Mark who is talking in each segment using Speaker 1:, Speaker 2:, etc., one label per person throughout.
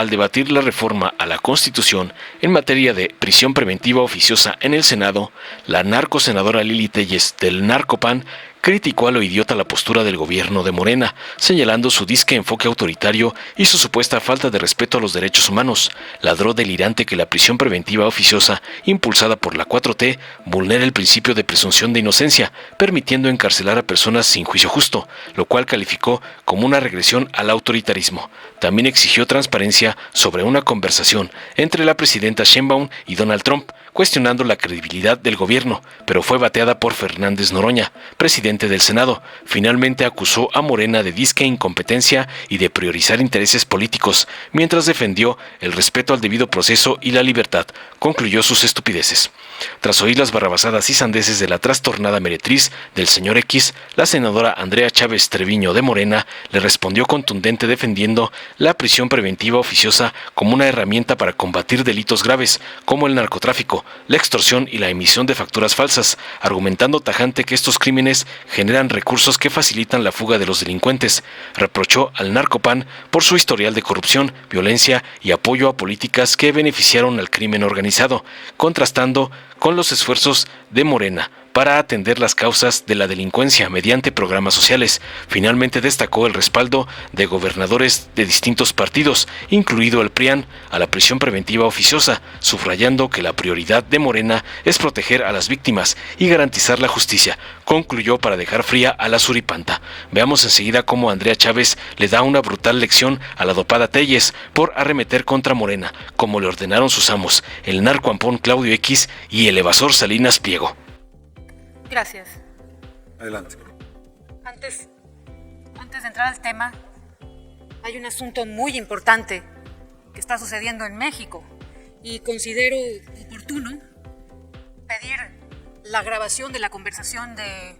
Speaker 1: al debatir la reforma a la Constitución en materia de prisión preventiva oficiosa en el Senado, la narcosenadora Lili Téllez del Narcopan criticó a lo idiota la postura del gobierno de Morena, señalando su disque enfoque autoritario y su supuesta falta de respeto a los derechos humanos. Ladró delirante que la prisión preventiva oficiosa, impulsada por la 4T, vulnera el principio de presunción de inocencia, permitiendo encarcelar a personas sin juicio justo, lo cual calificó como una regresión al autoritarismo. También exigió transparencia sobre una conversación entre la presidenta Sheinbaum y Donald Trump, cuestionando la credibilidad del gobierno, pero fue bateada por Fernández Noroña, presidente del Senado. Finalmente acusó a Morena de disque incompetencia y de priorizar intereses políticos, mientras defendió el respeto al debido proceso y la libertad. Concluyó sus estupideces. Tras oír las barrabasadas y sandeces de la trastornada meretriz del señor X, la senadora Andrea Chávez Treviño de Morena le respondió contundente defendiendo la prisión preventiva oficiosa como una herramienta para combatir delitos graves como el narcotráfico, la extorsión y la emisión de facturas falsas, argumentando tajante que estos crímenes generan recursos que facilitan la fuga de los delincuentes. Reprochó al Narcopan por su historial de corrupción, violencia y apoyo a políticas que beneficiaron al crimen organizado, contrastando con los esfuerzos de Morena para atender las causas de la delincuencia mediante programas sociales. Finalmente destacó el respaldo de gobernadores de distintos partidos, incluido el PRIAN, a la prisión preventiva oficiosa, subrayando que la prioridad de Morena es proteger a las víctimas y garantizar la justicia. Concluyó para dejar fría a la suripanta. Veamos enseguida cómo Andrea Chávez le da una brutal lección a la dopada Téllez por arremeter contra Morena, como le ordenaron sus amos, el narcoampón Claudio X y el evasor Salinas Pliego.
Speaker 2: Gracias.
Speaker 3: Adelante.
Speaker 2: Antes de entrar al tema, hay un asunto muy importante que está sucediendo en México y considero oportuno pedir la grabación de la conversación de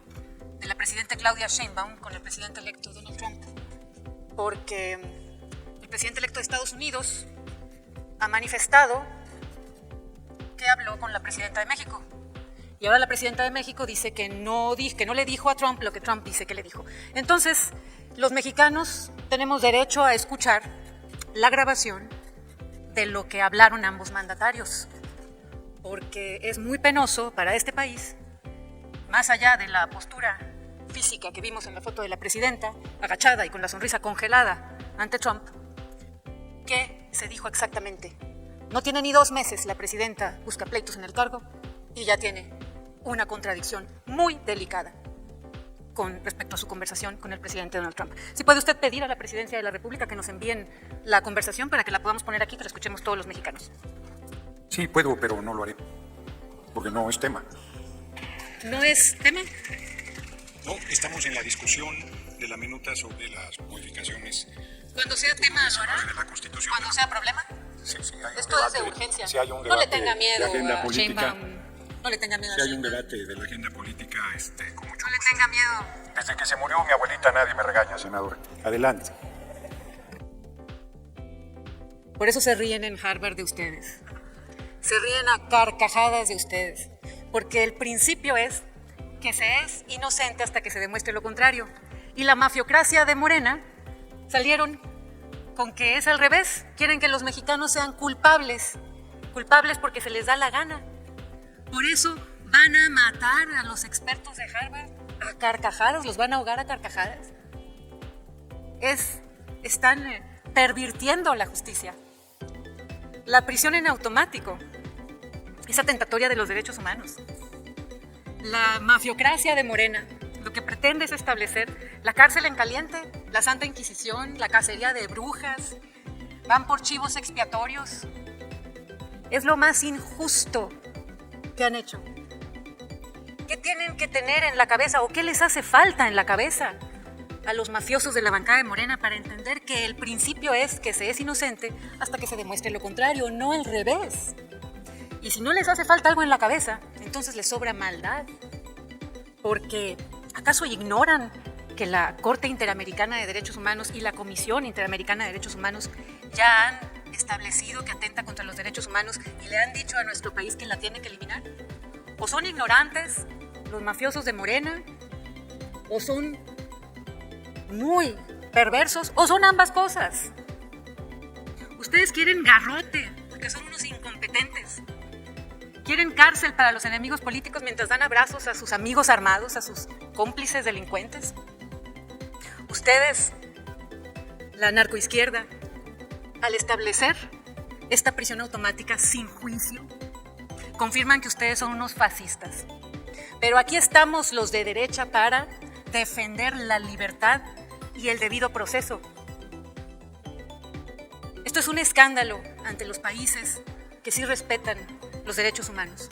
Speaker 2: la presidenta Claudia Sheinbaum con el presidente electo Donald Trump, porque el presidente electo de Estados Unidos ha manifestado que habló con la presidenta de México. Y ahora la presidenta de México dice que no le dijo a Trump lo que Trump dice que le dijo. Entonces, los mexicanos tenemos derecho a escuchar la grabación de lo que hablaron ambos mandatarios, porque es muy penoso para este país, más allá de la postura física que vimos en la foto de la presidenta, agachada y con la sonrisa congelada ante Trump, que se dijo exactamente. No tiene ni 2 meses la presidenta busca pleitos en el cargo y ya tiene una contradicción muy delicada con respecto a su conversación con el presidente Donald Trump. Si puede usted pedir a la presidencia de la República que nos envíen la conversación para que la podamos poner aquí, que la escuchemos todos los mexicanos.
Speaker 3: Sí, puedo, pero no lo haré, porque no es tema.
Speaker 2: ¿No es tema?
Speaker 3: No, estamos en la discusión de la minuta sobre las modificaciones.
Speaker 2: Cuando sea tema, ¿lo hará?
Speaker 3: De la Constitución.
Speaker 2: Cuando sea problema.
Speaker 3: Sí, hay
Speaker 2: Esto
Speaker 3: un
Speaker 2: es de
Speaker 3: debate,
Speaker 2: urgencia.
Speaker 3: Si hay un
Speaker 2: No
Speaker 3: debate
Speaker 2: le tenga miedo
Speaker 3: de agenda
Speaker 2: a
Speaker 3: política.
Speaker 2: Sheinbaum. No le tenga miedo a
Speaker 3: Si hay un
Speaker 2: Sheinbaum.
Speaker 3: debate de la agenda política, con mucho
Speaker 2: No le
Speaker 3: gusto.
Speaker 2: tenga miedo.
Speaker 3: Desde que se murió mi abuelita nadie me regaña, senador. Adelante.
Speaker 2: Por eso se ríen en Harvard de ustedes. Se ríen a carcajadas de ustedes. Porque el principio es que se es inocente hasta que se demuestre lo contrario. Y la mafiocracia de Morena salieron con que es al revés. Quieren que los mexicanos sean culpables. Culpables porque se les da la gana. Por eso van a matar a los expertos de Harvard a carcajadas, los van a ahogar a carcajadas. Están pervirtiendo la justicia. La prisión en automático es atentatoria de los derechos humanos. La mafiocracia de Morena lo que pretende es establecer la cárcel en caliente, la Santa Inquisición, la cacería de brujas, van por chivos expiatorios. Es lo más injusto que han hecho. ¿Qué tienen que tener en la cabeza o qué les hace falta en la cabeza a los mafiosos de la bancada de Morena para entender que el principio es que se es inocente hasta que se demuestre lo contrario, no al revés? Y si no les hace falta algo en la cabeza, entonces les sobra maldad. Porque ¿acaso ignoran que la Corte Interamericana de Derechos Humanos y la Comisión Interamericana de Derechos Humanos ya han establecido que atenta contra los derechos humanos y le han dicho a nuestro país que la tiene que eliminar? ¿O son ignorantes los mafiosos de Morena? ¿O son muy perversos? ¿O son ambas cosas? Ustedes quieren garrote, porque son unos incompetentes. Quieren cárcel para los enemigos políticos mientras dan abrazos a sus amigos armados, a sus cómplices delincuentes. Ustedes, la narcoizquierda, al establecer esta prisión automática sin juicio, confirman que ustedes son unos fascistas. Pero aquí estamos los de derecha para defender la libertad y el debido proceso. Esto es un escándalo ante los países que sí respetan los derechos humanos.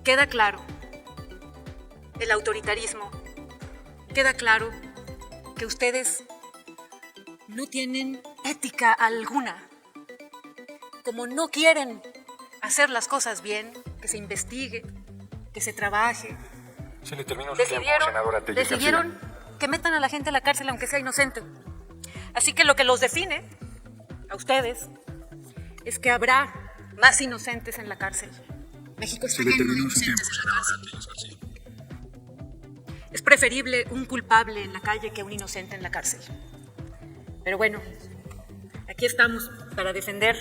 Speaker 2: Queda claro el autoritarismo, queda claro que ustedes no tienen ética alguna. Como no quieren hacer las cosas bien, que se investigue, que se trabaje,
Speaker 3: Se le terminó su tiempo, senadora Telles
Speaker 2: decidieron
Speaker 3: García.
Speaker 2: que metan a la gente a la cárcel aunque sea inocente. Así que lo que los define, a ustedes, es que habrá más inocentes en la cárcel. México está
Speaker 3: Se le
Speaker 2: lleno de
Speaker 3: terminó su tiempo,
Speaker 2: inocentes en la
Speaker 3: senadora
Speaker 2: cárcel.
Speaker 3: Telles García.
Speaker 2: Es preferible un culpable en la calle que un inocente en la cárcel. Pero bueno, aquí estamos para defender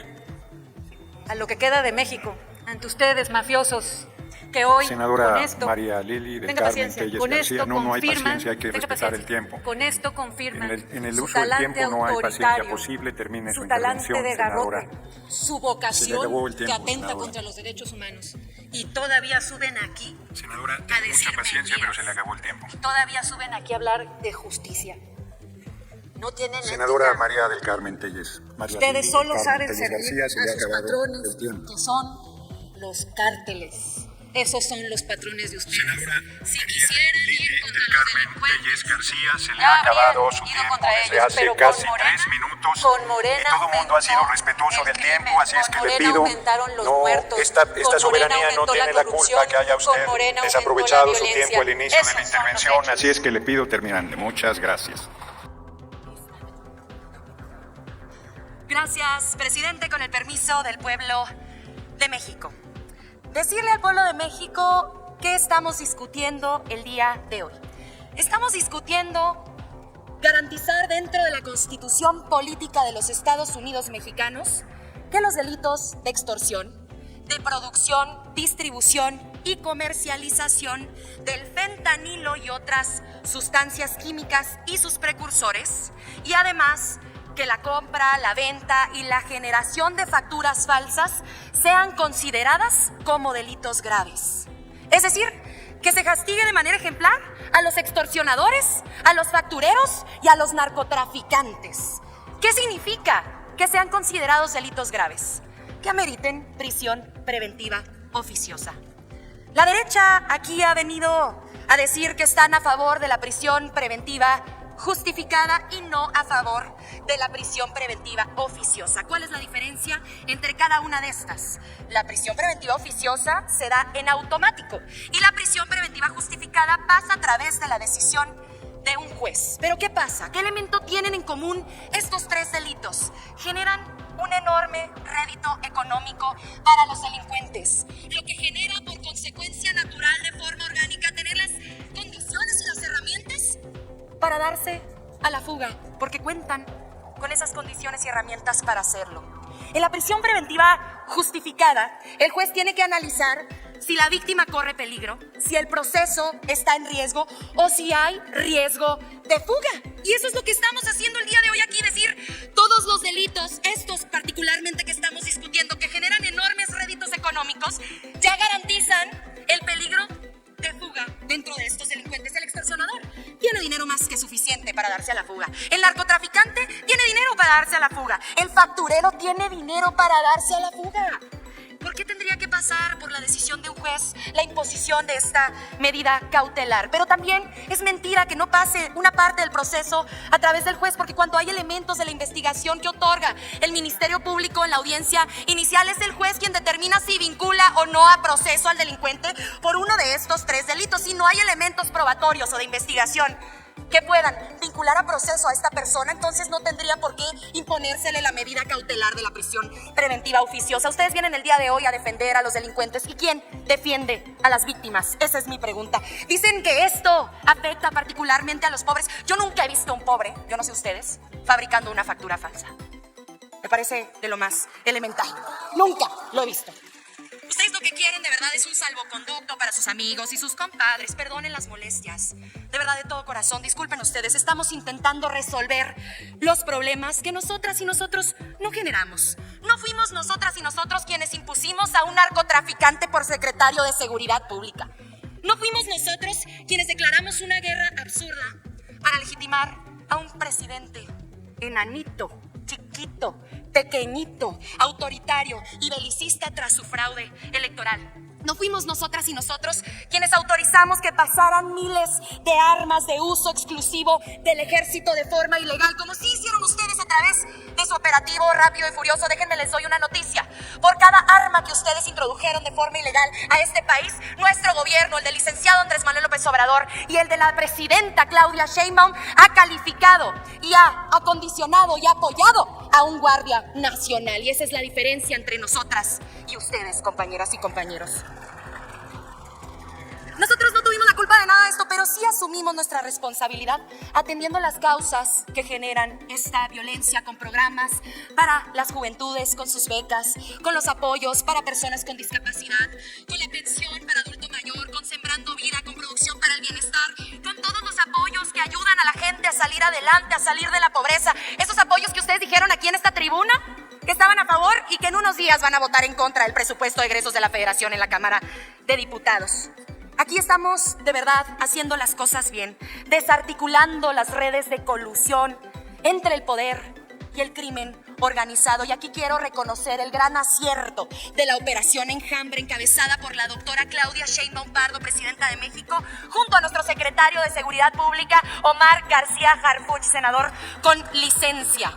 Speaker 2: a lo que queda de México ante ustedes, mafiosos, que hoy
Speaker 3: Senadora
Speaker 2: con esto,
Speaker 3: María Lili del
Speaker 2: tenga
Speaker 3: Carmen
Speaker 2: paciencia,
Speaker 3: Telles
Speaker 2: con
Speaker 3: García,
Speaker 2: esto
Speaker 3: no hay
Speaker 2: confirman,
Speaker 3: paciencia, hay que
Speaker 2: tenga
Speaker 3: respetar el
Speaker 2: paciencia,
Speaker 3: tiempo.
Speaker 2: con esto confirman
Speaker 3: En el
Speaker 2: su
Speaker 3: uso del
Speaker 2: talante
Speaker 3: tiempo no hay paciencia
Speaker 2: autoritario,
Speaker 3: posible, termine su
Speaker 2: su talante
Speaker 3: intervención,
Speaker 2: de
Speaker 3: senadora.
Speaker 2: garrote, su
Speaker 3: Se le
Speaker 2: vocación
Speaker 3: acabó el tiempo,
Speaker 2: que atenta
Speaker 3: senadora.
Speaker 2: contra los derechos humanos. Y todavía suben aquí
Speaker 3: Senadora,
Speaker 2: a
Speaker 3: tengo
Speaker 2: decir
Speaker 3: mucha paciencia, pero
Speaker 2: mentiras.
Speaker 3: se le acabó el tiempo.
Speaker 2: Todavía suben aquí a hablar de justicia. No tienen
Speaker 3: Senadora
Speaker 2: ética.
Speaker 3: María del Carmen Telles. María
Speaker 2: Ustedes
Speaker 3: Lili
Speaker 2: solo
Speaker 3: del
Speaker 2: saben
Speaker 3: Carmen
Speaker 2: servir
Speaker 3: Telles García, se le
Speaker 2: a
Speaker 3: ha
Speaker 2: sus
Speaker 3: acabado
Speaker 2: patrones,
Speaker 3: el tiempo.
Speaker 2: que son los cárteles. Esos son los patrones de ustedes.
Speaker 3: Senadora
Speaker 2: Si
Speaker 3: María
Speaker 2: quisieran
Speaker 3: Lili
Speaker 2: ir contra
Speaker 3: del
Speaker 2: los
Speaker 3: Carmen
Speaker 2: delincuentes,
Speaker 3: Telles García, se le
Speaker 2: ya
Speaker 3: ha acabado
Speaker 2: habrían
Speaker 3: su
Speaker 2: ido
Speaker 3: tiempo
Speaker 2: contra
Speaker 3: desde
Speaker 2: ellos,
Speaker 3: hace
Speaker 2: pero con
Speaker 3: casi
Speaker 2: Morena,
Speaker 3: 3 minutos.
Speaker 2: con Morena
Speaker 3: Y todo el mundo ha sido
Speaker 2: aumentó
Speaker 3: respetuoso
Speaker 2: el
Speaker 3: del
Speaker 2: crimen,
Speaker 3: tiempo, así es
Speaker 2: con
Speaker 3: que le
Speaker 2: Morena
Speaker 3: pido.
Speaker 2: aumentaron los
Speaker 3: No,
Speaker 2: muertos,
Speaker 3: esta
Speaker 2: con Morena
Speaker 3: soberanía no
Speaker 2: aumentó
Speaker 3: tiene la culpa
Speaker 2: corrupción,
Speaker 3: que haya
Speaker 2: con
Speaker 3: usted
Speaker 2: Morena aumentó
Speaker 3: desaprovechado
Speaker 2: la
Speaker 3: su
Speaker 2: violencia.
Speaker 3: tiempo al inicio de
Speaker 2: Esos
Speaker 3: la
Speaker 2: son los
Speaker 3: intervención,
Speaker 2: hechos.
Speaker 3: así es que le pido terminarle. Muchas gracias.
Speaker 4: Gracias, presidente, con el permiso del pueblo de México. Decirle al pueblo de México qué estamos discutiendo el día de hoy. Estamos discutiendo garantizar dentro de la Constitución Política de los Estados Unidos Mexicanos que los delitos de extorsión, de producción, distribución y comercialización del fentanilo y otras sustancias químicas y sus precursores, y además que la compra, la venta y la generación de facturas falsas sean consideradas como delitos graves. Es decir, que se castigue de manera ejemplar a los extorsionadores, a los factureros y a los narcotraficantes. ¿Qué significa que sean considerados delitos graves? Que ameriten prisión preventiva oficiosa. La derecha aquí ha venido a decir que están a favor de la prisión preventiva justificada y no a favor de la prisión preventiva oficiosa. ¿Cuál es la diferencia entre cada una de estas? La prisión preventiva oficiosa se da en automático y la prisión preventiva justificada pasa a través de la decisión de un juez. ¿Pero qué pasa? ¿Qué elemento tienen en común estos tres delitos? Generan un enorme rédito económico para los delincuentes, lo que genera por consecuencia natural de forma orgánica tener las condiciones y las herramientas para darse a la fuga, porque cuentan con esas condiciones y herramientas para hacerlo. En la prisión preventiva justificada, el juez tiene que analizar si la víctima corre peligro, si el proceso está en riesgo o si hay riesgo de fuga. Y eso es lo que estamos haciendo el día de hoy aquí, decir todos los delitos, estos particularmente que estamos discutiendo, que generan enormes réditos económicos, ya garantizan el peligro de fuga dentro de estos delincuentes. El extorsionador tiene dinero más que suficiente para darse a la fuga. El narcotraficante tiene dinero para darse a la fuga. El facturero tiene dinero para darse a la fuga. ¿Por qué tendría que pasar por la decisión de un juez la imposición de esta medida cautelar? Pero también es mentira que no pase una parte del proceso a través del juez, porque cuando hay elementos de la investigación que otorga el Ministerio Público en la audiencia inicial, es el juez quien determina si vincula o no a proceso al delincuente por uno de estos tres delitos. Si no hay elementos probatorios o de investigación que puedan vincular a proceso a esta persona, entonces no tendría por qué imponérsele la medida cautelar de la prisión preventiva oficiosa. Ustedes vienen el día de hoy a defender a los delincuentes. ¿Y quién defiende a las víctimas? Esa es mi pregunta. Dicen que esto afecta particularmente a los pobres. Yo nunca he visto a un pobre, yo no sé ustedes, fabricando una factura falsa. Me parece de lo más elemental. Nunca lo he visto. Ustedes lo que quieren de verdad es un salvoconducto para sus amigos y sus compadres. Perdonen las molestias. De verdad, de todo corazón, disculpen ustedes. Estamos intentando resolver los problemas que nosotras y nosotros no generamos. No fuimos nosotras y nosotros quienes impusimos a un narcotraficante por secretario de Seguridad Pública. No fuimos nosotros quienes declaramos una guerra absurda para legitimar a un presidente enanito, chiquito, pequeñito, autoritario y belicista tras su fraude electoral. No fuimos nosotras y nosotros quienes autorizamos que pasaran miles de armas de uso exclusivo del ejército de forma ilegal, como sí hicieron ustedes a través de su operativo Rápido y Furioso. Déjenme les doy una noticia. Por cada arma que ustedes introdujeron de forma ilegal a este país, nuestro gobierno, el del licenciado Andrés Manuel López Obrador y el de la presidenta Claudia Sheinbaum, ha calificado y ha acondicionado y ha apoyado a un guardia nacional. Y esa es la diferencia entre nosotras y ustedes, compañeras y compañeros. Nosotros no tuvimos la culpa de nada de esto, pero sí asumimos nuestra responsabilidad atendiendo las causas que generan esta violencia, con programas para las juventudes, con sus becas, con los apoyos para personas con discapacidad, con la pensión para adulto mayor, con Sembrando Vida, con Producción para el Bienestar, con todos los apoyos que ayudan a la gente a salir adelante, a salir de la pobreza. Esos apoyos que ustedes dijeron aquí en esta tribuna, que estaban a favor y que en unos días van a votar en contra del presupuesto de egresos de la Federación en la Cámara de Diputados. Aquí estamos de verdad haciendo las cosas bien, desarticulando las redes de colusión entre el poder y el crimen organizado. Y aquí quiero reconocer el gran acierto de la Operación Enjambre, encabezada por la doctora Claudia Sheinbaum Pardo, presidenta de México, junto a nuestro secretario de Seguridad Pública, Omar García Harfuch, senador con licencia.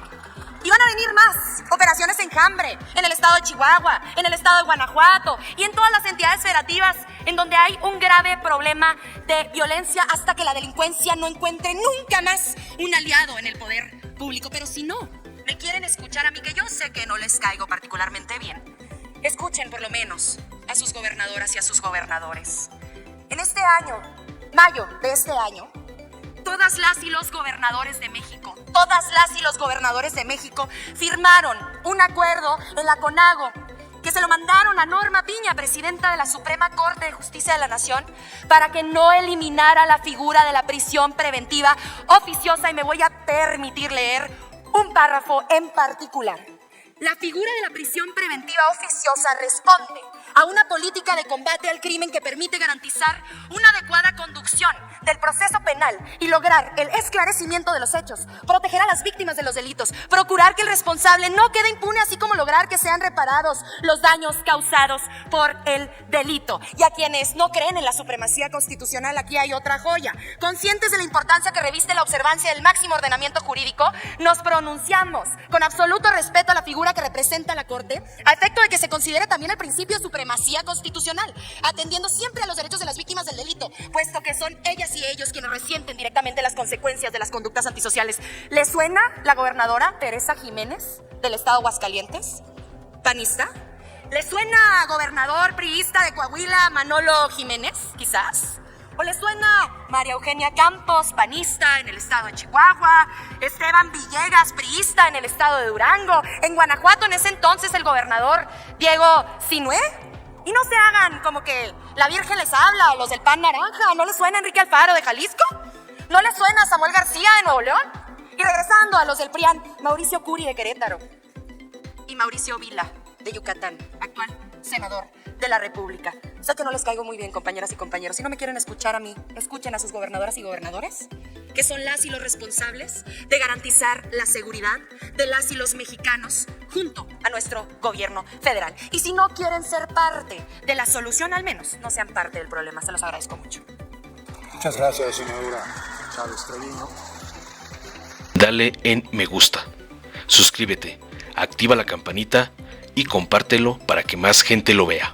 Speaker 4: Y van a venir más operaciones Enjambre en el estado de Chihuahua, en el estado de Guanajuato y en todas las entidades federativas en donde hay un grave problema de violencia, hasta que la delincuencia no encuentre nunca más un aliado en el poder público. Pero si no me quieren escuchar a mí, que yo sé que no les caigo particularmente bien, escuchen por lo menos a sus gobernadoras y a sus gobernadores. En este año, mayo de este año, todas las y los gobernadores de México, firmaron un acuerdo en la CONAGO que se lo mandaron a Norma Piña, presidenta de la Suprema Corte de Justicia de la Nación, para que no eliminara la figura de la prisión preventiva oficiosa. Y me voy a permitir leer un párrafo en particular. La figura de la prisión preventiva oficiosa responde a una política de combate al crimen que permite garantizar una adecuada conducción del proceso penal y lograr el esclarecimiento de los hechos, proteger a las víctimas de los delitos, procurar que el responsable no quede impune, así como lograr que sean reparados los daños causados por el delito. Y a quienes no creen en la supremacía constitucional, aquí hay otra joya. Conscientes de la importancia que reviste la observancia del máximo ordenamiento jurídico, nos pronunciamos con absoluto respeto a la figura que representa la Corte, a efecto de que se considere también el principio de supremacía constitucional, atendiendo siempre a los derechos de las víctimas del delito, puesto que son ellas y ellos quienes resienten directamente las consecuencias de las conductas antisociales. ¿Le suena la gobernadora Teresa Jiménez del estado de Aguascalientes, panista? ¿Le suena gobernador priista de Coahuila, Manolo Jiménez, quizás? ¿O le suena María Eugenia Campos, panista en el estado de Chihuahua? Esteban Villegas, priista en el estado de Durango. En Guanajuato, en ese entonces, el gobernador Diego Sinué. Y no se hagan como que la Virgen les habla a los del Pan Naranja. ¿No les suena Enrique Alfaro de Jalisco? ¿No les suena Samuel García de Nuevo León? Y regresando a los del PRIAN, Mauricio Curi de Querétaro y Mauricio Vila de Yucatán, actual senador de la República. Sé que no les caigo muy bien, compañeras y compañeros. Si no me quieren escuchar a mí, escuchen a sus gobernadoras y gobernadores, que son las y los responsables de garantizar la seguridad de las y los mexicanos junto a nuestro gobierno federal. Y si no quieren ser parte de la solución, al menos no sean parte del problema. Se los agradezco mucho.
Speaker 3: Muchas gracias, senadora Chávez Treviño.
Speaker 1: Dale en me gusta, suscríbete, activa la campanita y compártelo para que más gente lo vea.